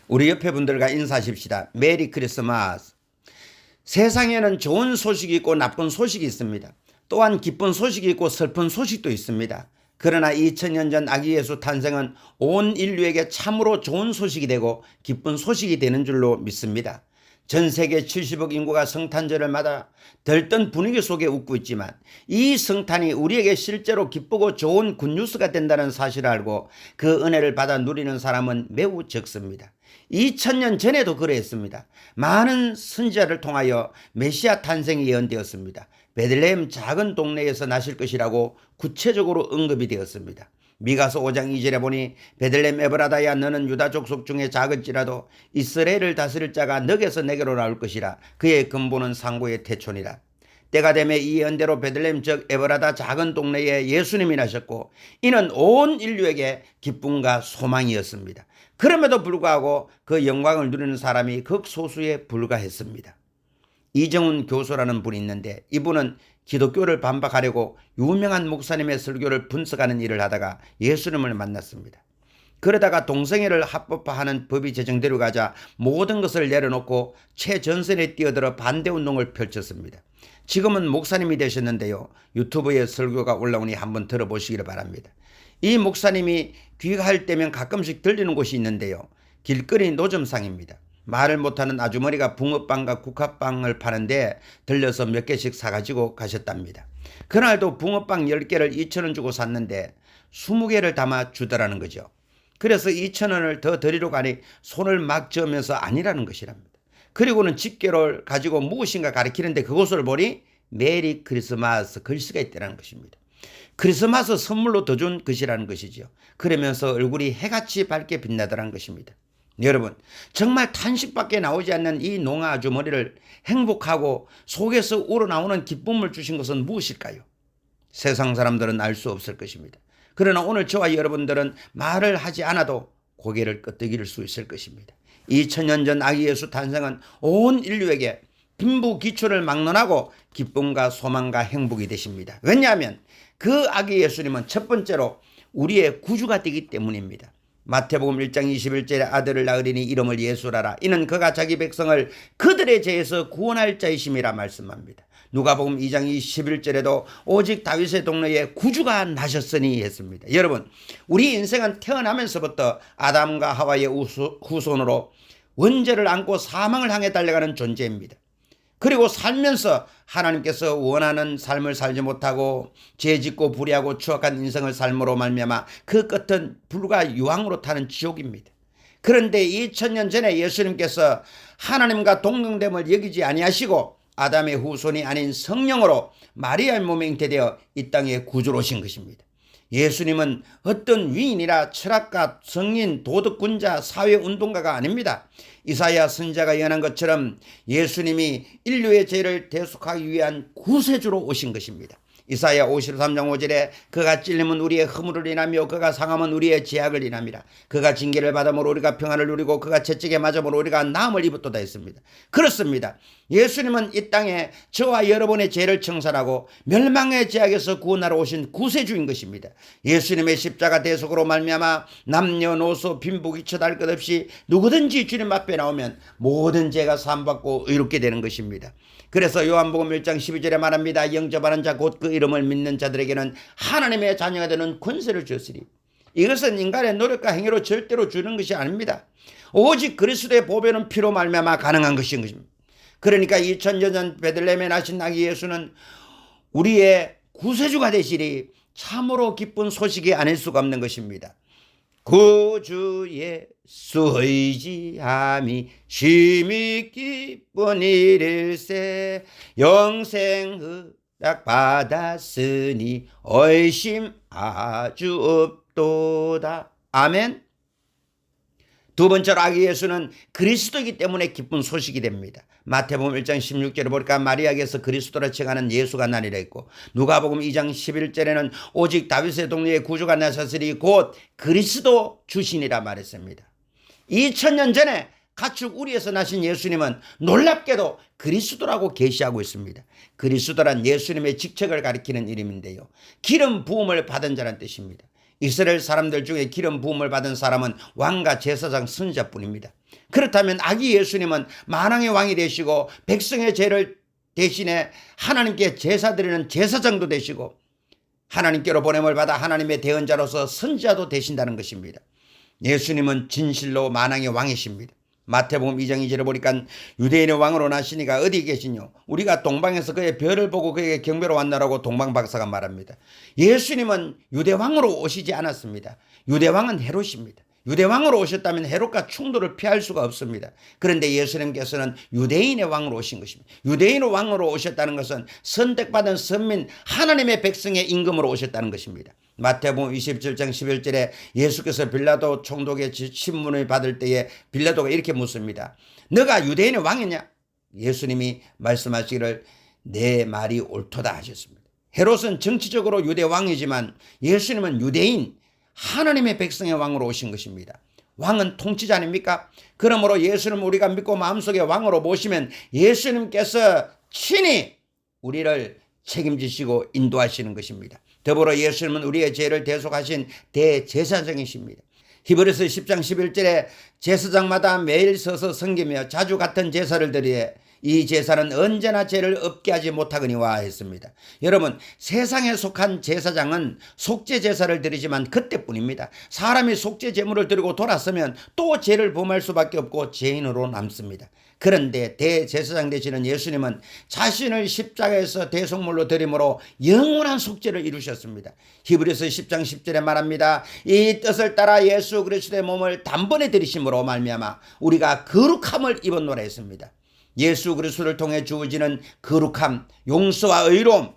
우리 옆에 분들과 인사하십시다. 메리 크리스마스. 세상에는 좋은 소식이 있고 나쁜 소식이 있습니다. 또한 기쁜 소식이 있고 슬픈 소식도 있습니다. 그러나 2000년 전 아기 예수 탄생은 온 인류에게 참으로 좋은 소식이 되고 기쁜 소식이 되는 줄로 믿습니다. 전 세계 70억 인구가 성탄절을 맞아 들뜬 분위기 속에 웃고 있지만 이 성탄이 우리에게 실제로 기쁘고 좋은 굿뉴스가 된다는 사실을 알고 그 은혜를 받아 누리는 사람은 매우 적습니다. 2000년 전에도 그랬습니다. 많은 선지자를 통하여 메시아 탄생이 예언되었습니다. 베들레헴 작은 동네에서 나실 것이라고 구체적으로 언급이 되었습니다. 미가서 5장 2절에 보니 베들레헴 에브라다야 너는 유다 족속 중에 작을지라도 이스라엘을 다스릴 자가 너에게서 내게로 나올 것이라. 그의 근본은 상고의 태촌이라. 때가 되매 이 예언대로 베들레헴 즉 에브라다 작은 동네에 예수님이 나셨고 이는 온 인류에게 기쁨과 소망이었습니다. 그럼에도 불구하고 그 영광을 누리는 사람이 극소수에 불과했습니다. 이정훈 교수라는 분이 있는데 이분은 기독교를 반박하려고 유명한 목사님의 설교를 분석하는 일을 하다가 예수님을 만났습니다. 그러다가 동성애를 합법화하는 법이 제정되려 가자 모든 것을 내려놓고 최전선에 뛰어들어 반대운동을 펼쳤습니다. 지금은 목사님이 되셨는데요. 유튜브에 설교가 올라오니 한번 들어보시기를 바랍니다. 이 목사님이 귀가할 때면 가끔씩 들리는 곳이 있는데요. 길거리 노점상입니다. 말을 못하는 아주머니가 붕어빵과 국화빵을 파는데 들려서 몇 개씩 사가지고 가셨답니다. 그날도 붕어빵 10개를 2,000원 주고 샀는데 20개를 담아 주더라는 거죠. 그래서 2,000원을 더 드리러 가니 손을 막 저으면서 아니라는 것이랍니다. 그리고는 집게를 가지고 무엇인가 가리키는데 그것을 보니 메리 크리스마스 글씨가 있다는 것입니다. 크리스마스 선물로 더 준 것이라는 것이죠. 그러면서 얼굴이 해같이 밝게 빛나더라는 것입니다. 여러분, 정말 탄식밖에 나오지 않는 이 농아 아주머니를 행복하고 속에서 우러나오는 기쁨을 주신 것은 무엇일까요? 세상 사람들은 알 수 없을 것입니다. 그러나 오늘 저와 여러분들은 말을 하지 않아도 고개를 끄덕일 수 있을 것입니다. 2000년 전 아기 예수 탄생은 온 인류에게 빈부 기초를 막론하고 기쁨과 소망과 행복이 되십니다. 왜냐하면 그 아기 예수님은 첫 번째로 우리의 구주가 되기 때문입니다. 마태복음 1장 21절에 아들을 낳으리니 이름을 예수라라. 이는 그가 자기 백성을 그들의 죄에서 구원할 자이심이라 말씀합니다. 누가복음 2장 21절에도 오직 다윗의 동네에 구주가 나셨으니 했습니다. 여러분, 우리 인생은 태어나면서부터 아담과 하와의 후손으로 원죄를 안고 사망을 향해 달려가는 존재입니다. 그리고 살면서 하나님께서 원하는 삶을 살지 못하고 죄짓고 불의하고 추악한 인생을 삶으로 말미암아 그 끝은 불과 유황으로 타는 지옥입니다. 그런데 2000년 전에 예수님께서 하나님과 동등됨을 여기지 아니하시고 아담의 후손이 아닌 성령으로 마리아의 몸에 잉태되어 이 땅에 구주로 오신 것입니다. 예수님은 어떤 위인이라 철학가, 성인, 도덕군자, 사회운동가가 아닙니다. 이사야 선지자가 예언한 것처럼 예수님이 인류의 죄를 대속하기 위한 구세주로 오신 것입니다. 이사야 53장 5절에 그가 찔림은 우리의 허물을 인하며 그가 상함은 우리의 죄악을 인함이라. 그가 징계를 받음으로 우리가 평안을 누리고 그가 채찍에 맞음으로 우리가 나음을 입었도다 했습니다. 그렇습니다. 예수님은 이 땅에 저와 여러분의 죄를 청산하고 멸망의 죄악에서 구원하러 오신 구세주인 것입니다. 예수님의 십자가 대속으로 말미암아 남녀노소 빈부귀천 할 것 없이 누구든지 주님 앞에 나오면 모든 죄가 사함받고 의롭게 되는 것입니다. 그래서 요한복음 1장 12절에 말합니다. 영접하는 자 곧 그 이름을 믿는 자들에게는 하나님의 자녀가 되는 권세를 주었으니 이것은 인간의 노력과 행위로 절대로 주는 것이 아닙니다. 오직 그리스도의 보배는 피로 말미암아 가능한 것인 것입니다. 그러니까 2000년 전 베들레헴에 나신 아기 예수는 우리의 구세주가 되시리 참으로 기쁜 소식이 아닐 수가 없는 것입니다. 구주 예수 의지함이 심히 기쁜 일일세 영생 딱 받았으니 의심 아주 없도다. 아멘. 두 번째로 아기 예수는 그리스도이기 때문에 기쁜 소식이 됩니다. 마태복음 1장 16절에 보니까 마리아에게서 그리스도라 칭하는 예수가 나리라 했고 누가복음 2장 11절에는 오직 다윗의 동네에 구주가 나셨으니 곧 그리스도 주신이라 말했습니다. 2000년 전에 가축 우리에서 나신 예수님은 놀랍게도 그리스도라고 계시하고 있습니다. 그리스도란 예수님의 직책을 가리키는 이름인데요. 기름 부음을 받은 자란 뜻입니다. 이스라엘 사람들 중에 기름 부음을 받은 사람은 왕과 제사장 선지자뿐입니다. 그렇다면 아기 예수님은 만왕의 왕이 되시고 백성의 죄를 대신에 하나님께 제사 드리는 제사장도 되시고 하나님께로 보냄을 받아 하나님의 대언자로서 선지자도 되신다는 것입니다. 예수님은 진실로 만왕의 왕이십니다. 마태복음 2장 2절에 보니까 유대인의 왕으로 나시니가 어디 계시뇨? 우리가 동방에서 그의 별을 보고 그에게 경배로 왔나라고 동방박사가 말합니다. 예수님은 유대왕으로 오시지 않았습니다. 유대왕은 헤롯입니다. 유대왕으로 오셨다면 헤롯과 충돌을 피할 수가 없습니다. 그런데 예수님께서는 유대인의 왕으로 오신 것입니다. 유대인의 왕으로 오셨다는 것은 선택받은 선민 하나님의 백성의 임금으로 오셨다는 것입니다. 마태복음 27장 11절에 예수께서 빌라도 총독의 신문을 받을 때에 빌라도가 이렇게 묻습니다. 너가 유대인의 왕이냐? 예수님이 말씀하시기를 내 말이 옳도다 하셨습니다. 헤롯은 정치적으로 유대 왕이지만 예수님은 유대인 하나님의 백성의 왕으로 오신 것입니다. 왕은 통치자 아닙니까? 그러므로 예수님 우리가 믿고 마음속에 왕으로 모시면 예수님께서 친히 우리를 책임지시고 인도하시는 것입니다. 더불어 예수님은 우리의 죄를 대속하신 대제사장이십니다. 히브리서 10장 11절에 제사장마다 매일 서서 섬기며 자주 같은 제사를 드리되 이 제사는 언제나 죄를 없게 하지 못하거니와 했습니다. 여러분, 세상에 속한 제사장은 속죄 제사를 드리지만 그때뿐입니다. 사람이 속죄 제물을 드리고 돌아서면 또 죄를 범할 수밖에 없고 죄인으로 남습니다. 그런데 대제사장 되시는 예수님은 자신을 십자가에서 대속물로 드림으로 영원한 속죄를 이루셨습니다. 히브리서 10장 10절에 말합니다. 이 뜻을 따라 예수 그리스도의 몸을 단번에 드리심으로 말미암아 우리가 거룩함을 입었노라 했습니다. 예수 그리스도를 통해 주어지는 거룩함, 용서와 의로움,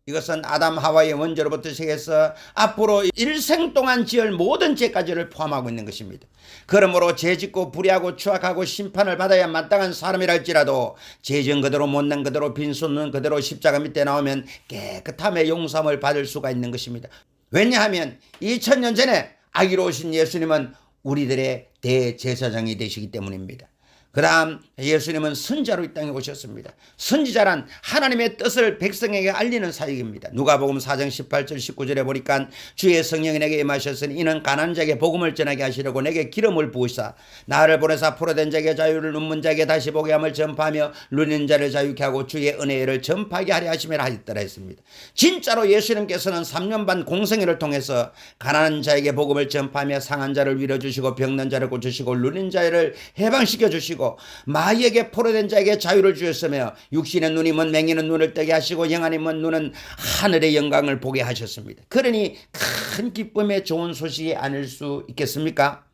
이것은 아담 하와의 원죄로부터 시작해서 앞으로 일생 동안 지을 모든 죄까지를 포함하고 있는 것입니다. 그러므로 죄짓고 불의하고 추악하고 심판을 받아야 마땅한 사람이라 할지라도 죄진 그대로 못난 그대로 빈손은 그대로 십자가 밑에 나오면 깨끗함의 용서함을 받을 수가 있는 것입니다. 왜냐하면 2000년 전에 아기로 오신 예수님은 우리들의 대제사장이 되시기 때문입니다. 그 다음 예수님은 선지자로 이 땅에 오셨습니다. 선지자란 하나님의 뜻을 백성에게 알리는 사역입니다. 누가복음 4장 18절 19절에 보니까 주의 성령이 내게 임하셨으니 이는 가난한 자에게 복음을 전하게 하시려고 내게 기름을 부으사 나를 보내사 포로된 자에게 자유를 눈먼 자에게 다시 보게 함을 전파하며 누린 자를 자유케 하고 주의 은혜를 전파하게 하려 하심이라 하였더라 했습니다. 진짜로 예수님께서는 3년 반 공생애를 통해서 가난한 자에게 복음을 전파하며 상한 자를 위로주시고 병든 자를 고치시고 누린 자를 해방시켜 주시고 마귀에게 포로된 자에게 자유를 주셨으며 육신의 눈이 먼 맹인은 눈을 뜨게 하시고 영안이 먼 눈은 하늘의 영광을 보게 하셨습니다. 그러니 큰 기쁨의 좋은 소식이 아닐 수 있겠습니까?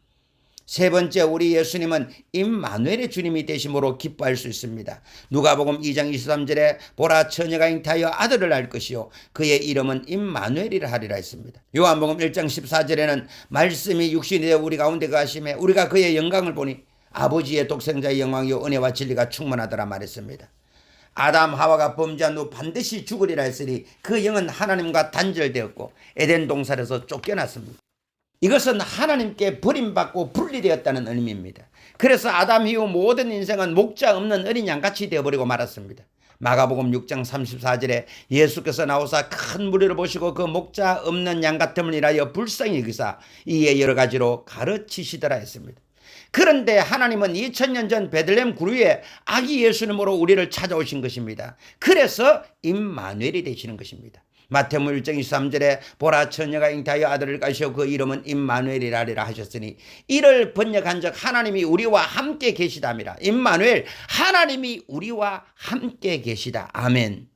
세 번째, 우리 예수님은 임마누엘의 주님이 되심으로 기뻐할 수 있습니다. 누가복음 2장 23절에 보라 처녀가 잉태하여 아들을 낳을 것이요 그의 이름은 임마누엘이라 하리라 했습니다. 요한복음 1장 14절에는 말씀이 육신이 되어 우리 가운데 거하심에 우리가 그의 영광을 보니 아버지의 독생자의 영광이요 은혜와 진리가 충만하더라 말했습니다. 아담 하와가 범죄한 후 반드시 죽으리라 했으니 그 영은 하나님과 단절되었고 에덴 동산에서 쫓겨났습니다. 이것은 하나님께 버림받고 분리되었다는 의미입니다. 그래서 아담 이후 모든 인생은 목자 없는 어린 양같이 되어버리고 말았습니다. 마가복음 6장 34절에 예수께서 나오사 큰 무리를 보시고 그 목자 없는 양 같음을 인하여 불쌍히 여기사 이에 여러 가지로 가르치시더라 했습니다. 그런데 하나님은 2000년 전 베들레헴 구류에 아기 예수님으로 우리를 찾아오신 것입니다. 그래서 임마누엘이 되시는 것입니다. 마태복음 1장 23절에 보라 처녀가 잉태하여 아들을 가시오 그 이름은 임마누엘이라 하셨으니 이를 번역한 적 하나님이 우리와 함께 계시다미라. 임마누엘, 하나님이 우리와 함께 계시다. 아멘.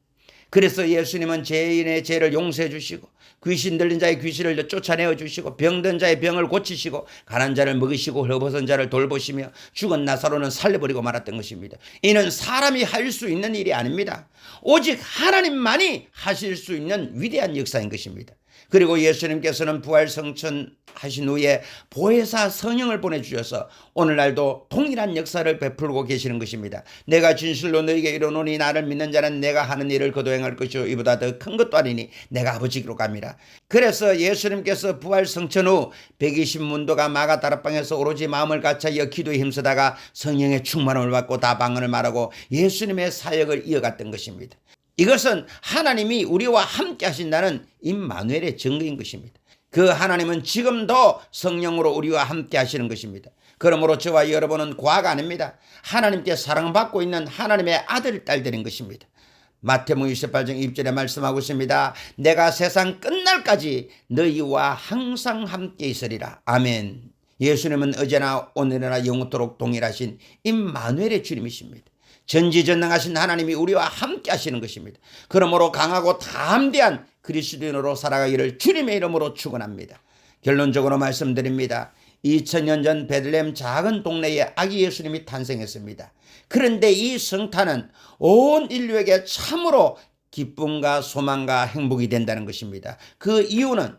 그래서 예수님은 죄인의 죄를 용서해 주시고 귀신 들린 자의 귀신을 쫓아내어 주시고 병든 자의 병을 고치시고 가난한 자를 먹이시고 헐벗은 자를 돌보시며 죽은 나사로는 살려버리고 말았던 것입니다. 이는 사람이 할 수 있는 일이 아닙니다. 오직 하나님만이 하실 수 있는 위대한 역사인 것입니다. 그리고 예수님께서는 부활 성천하신 후에 보혜사 성령을 보내주셔서 오늘날도 동일한 역사를 베풀고 계시는 것입니다. 내가 진실로 너희에게 이르노니 나를 믿는 자는 내가 하는 일을 그도 행할 것이요 이보다 더 큰 것도 아니니 내가 아버지께로 갑니다. 그래서 예수님께서 부활 성천 후 120문도가 마가 다락방에서 오로지 마음을 같이하여 기도에 힘쓰다가 성령의 충만함을 받고 다 방언을 말하고 예수님의 사역을 이어갔던 것입니다. 이것은 하나님이 우리와 함께 하신다는 임마누엘의 증거인 것입니다. 그 하나님은 지금도 성령으로 우리와 함께 하시는 것입니다. 그러므로 저와 여러분은 과가 아닙니다. 하나님께 사랑받고 있는 하나님의 아들, 딸들인 것입니다. 마태복음 28장 2절에 말씀하고 있습니다. 내가 세상 끝날까지 너희와 항상 함께 있으리라. 아멘. 예수님은 어제나 오늘이나 영원토록 동일하신 임마누엘의 주님이십니다. 전지전능하신 하나님이 우리와 함께 하시는 것입니다. 그러므로 강하고 담대한 그리스도인으로 살아가기를 주님의 이름으로 축원합니다. 결론적으로 말씀드립니다. 2000년 전 베들레헴 작은 동네에 아기 예수님이 탄생했습니다. 그런데 이 성탄은 온 인류에게 참으로 기쁨과 소망과 행복이 된다는 것입니다. 그 이유는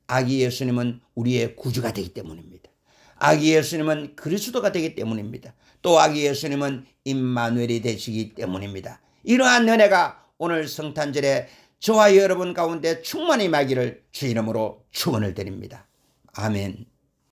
아기 예수님은 우리의 구주가 되기 때문입니다. 아기 예수님은 그리스도가 되기 때문입니다. 또 아기 예수님은 임마누엘이 되시기 때문입니다. 이러한 은혜가 오늘 성탄절에 저와 여러분 가운데 충만히 임하기를 주 이름으로 축원을 드립니다. 아멘.